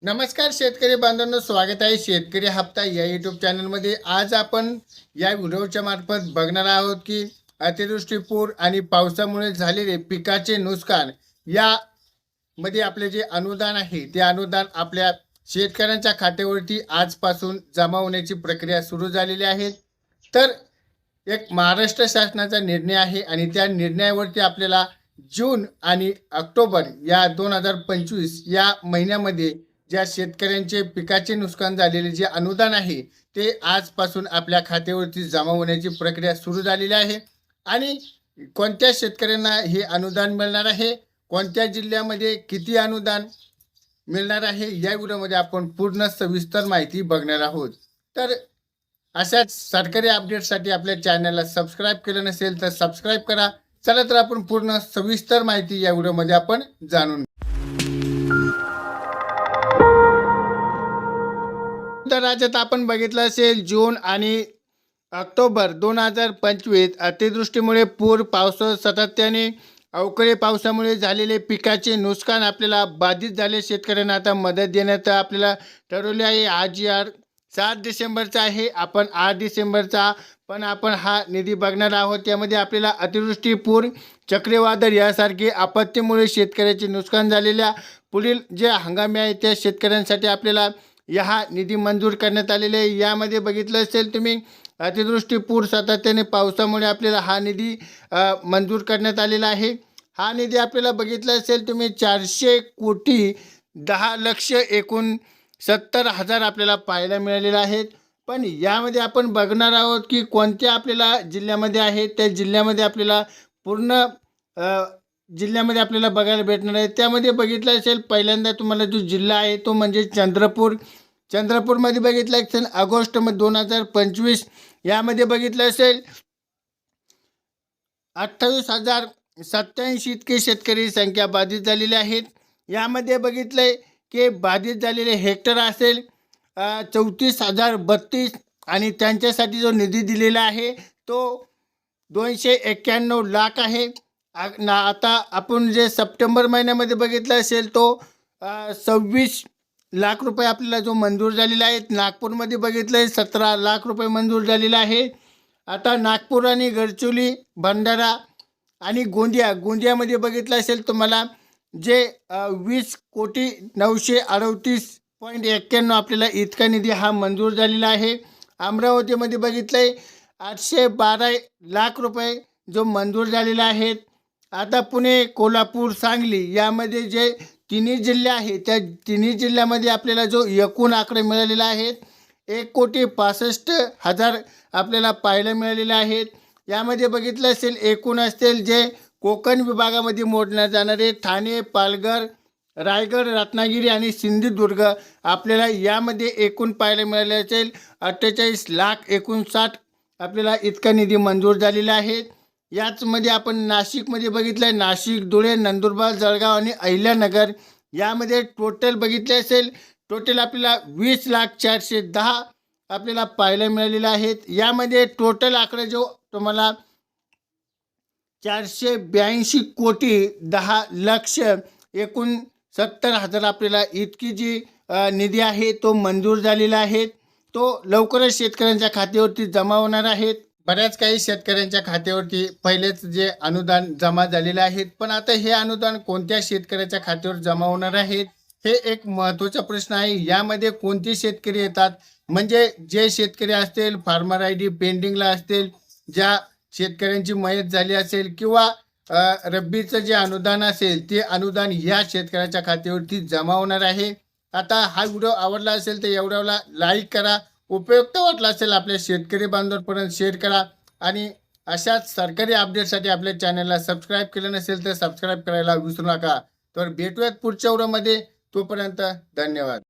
नमस्कार शेतकरी बांधवांनो, स्वागत आहे शेतकरी हप्ता या यूट्यूब चॅनलमध्ये। आज आपण या व्हिडिओच्या मार्फत बघणार आहोत की अतिवृष्टी, पूर आणि पावसामुळे झालेले पिकाचे नुकसान या मध्ये आपले जे अनुदान आहे ते अनुदान आपल्या शेतकऱ्यांच्या खात्यावरती आजपासून जमा होण्याची प्रक्रिया सुरू झालेली आहे। तर एक महाराष्ट्र शासनाचा निर्णय आहे आणि त्या निर्णयावरती आपल्याला जून आणि ऑक्टोबर या 2025 या महिन्यामध्ये ज्या शेतकऱ्यांचे पिकाचे नुकसान झालेले जे अनुदान आहे ते आजपासून आपल्या खात्यावरती जमा होण्याची प्रक्रिया सुरू झालेली आहे। आणि कोणत्या शेतकऱ्यांना हे अनुदान मिळणार आहे, कोणत्या जिल्ह्यामध्ये किती अनुदान मिळणार आहे, या व्हिडिओमध्ये आपण पूर्ण सविस्तर माहिती बघणार आहोत। तर अशाच सरकारी अपडेटसाठी आपल्या चॅनलला सबस्क्राईब केलं नसेल तर सबस्क्राईब करा। चला तर आपण पूर्ण सविस्तर माहिती या व्हिडिओमध्ये आपण जाणून तर राज्यात आपण बघितलं असेल जून आणि ऑक्टोबर 2025 अतिवृष्टीमुळे, पूर, पाऊस, सातत्याने अवकाळी पावसामुळे झालेले पिकाचे नुकसान आपल्याला बाधित झाले शेतकऱ्यांना आता मदत देण्यात आपल्याला ठरवले आहे। आज 7 डिसेंबरचा आहे, आपण 8 डिसेंबरचा पण आपण हा निधी बघणार आहोत। त्यामध्ये आपल्याला अतिवृष्टी, पूर, चक्रीवादळ यासारखे आपत्तीमुळे शेतकऱ्याचे नुकसान झालेल्या पुढील जे हंगामी आहे त्या शेतकऱ्यांसाठी आपल्याला हा निधी मंजूर करण्यात आलेले आहे। यामध्ये बघितलं असेल तुम्ही अतिवृष्टी, पूर, सातत्याने पावसामुळे आपल्याला हा निधी मंजूर करण्यात आलेला आहे। हा निधी आपल्याला बघितलं असेल तुम्ही 400 कोटी 10 लक्ष 69,000 आपल्याला पाहायला मिळालेले आहेत। पण यामध्ये आपण बघणार आहोत की कोणत्या आपल्याला जिल्ह्यामध्ये आहे, त्या जिल्ह्यामध्ये आपल्याला पूर्ण जिल्ह्यामध्ये आपल्याला बघायला भेटणार आहे। त्यामध्ये बघितलं असेल पहिल्यांदा तुम्हाला जो जिल्हा आहे तो म्हणजे चंद्रपूरमध्ये बघितलं असेल ऑगस्ट 2025 यामध्ये बघितलं असेल 28,087 इतके शेतकरी संख्या बाधित झालेली आहेत। यामध्ये बघितलंय की बाधित झालेले हेक्टर असेल 34,032 आणि त्यांच्यासाठी जो निधी दिलेला आहे तो 291 लाख आहे। आता आपण जे सप्टेंबर महिन्यामध्ये बघितलं असेल तो 26 लाख रुपये आपल्याला जो मंजूर झालेला आहे। नागपूरमध्ये बघितलं आहे 17 लाख रुपये मंजूर झालेला आहे। आता नागपूर आणि गडचिरोली, भंडारा आणि गोंदियामध्ये बघितलं असेल तुम्हाला जे 20,938.91 आपल्याला इतका निधी हा मंजूर झालेला आहे। अमरावतीमध्ये बघितलं आहे 812 लाख रुपये जो मंजूर झालेला आहे। आता पुणे, कोल्हापूर, सांगली यामध्ये जे तिन्ही जिल्हे आहेत त्या तिन्ही जिल्ह्यामध्ये आपल्याला जो एकूण आकडे मिळालेले आहेत 1,65,00,000 आपल्याला पाहायला मिळालेले आहेत। यामध्ये बघितलं असेल एकूण असतील जे कोकण विभागामध्ये मोडण्यात जाणारे ठाणे, पालघर, रायगड, रत्नागिरी आणि सिंधुदुर्ग आपल्याला यामध्ये एकूण पाहायला मिळाले असेल 48,59,000 आपल्याला इतका निधी मंजूर झालेला आहे। याचमध्ये आपण नाशिकमध्ये बघितलं आहे नाशिक, धुळे, नंदुरबार, जळगाव आणि अहिल्यानगर यामध्ये टोटल बघितले असेल टोटल आपल्याला 20,04,10 आपल्याला पाहायला मिळालेले आहेत। यामध्ये टोटल आकडा जो तुम्हाला 482 कोटी 10 लक्ष 69,000 आपल्याला इतकी जी निधी आहे तो मंजूर झालेला आहे। तो लवकरच शेतकऱ्यांच्या खात्यावरती जमा होणार आहेत। बऱ्याच काही शेतकऱ्यांच्या खात्यावरती पहिलेच जे अनुदान जमा झालेले आहेत, पण आता हे अनुदान कोणत्या शेतकऱ्याच्या खात्यावर जमा होणार आहेत हे एक महत्त्वाचा प्रश्न आहे। यामध्ये कोणते शेतकरी येतात, म्हणजे जे शेतकरी असतील फार्मर ID पेंडिंगला असतील, ज्या शेतकऱ्यांची मयत झाली असेल किंवा रब्बीचं जे अनुदान असेल ते अनुदान या शेतकऱ्याच्या खात्यावरती जमा होणार आहे। आता हा व्हिडिओ आवडला असेल तर एवढ्याला लाईक करा, उपयुक्त वाटला असेल आपल्या शेतकरी बांधवांपर्यंत शेअर करा आणि अशाच सरकारी अपडेटसाठी आपल्या चॅनलला सबस्क्राईब केलं नसेल तर सबस्क्राईब करायला विसरू नका। तर भेटूयात पुढच्या व्हिडिओमध्ये, तोपर्यंत धन्यवाद।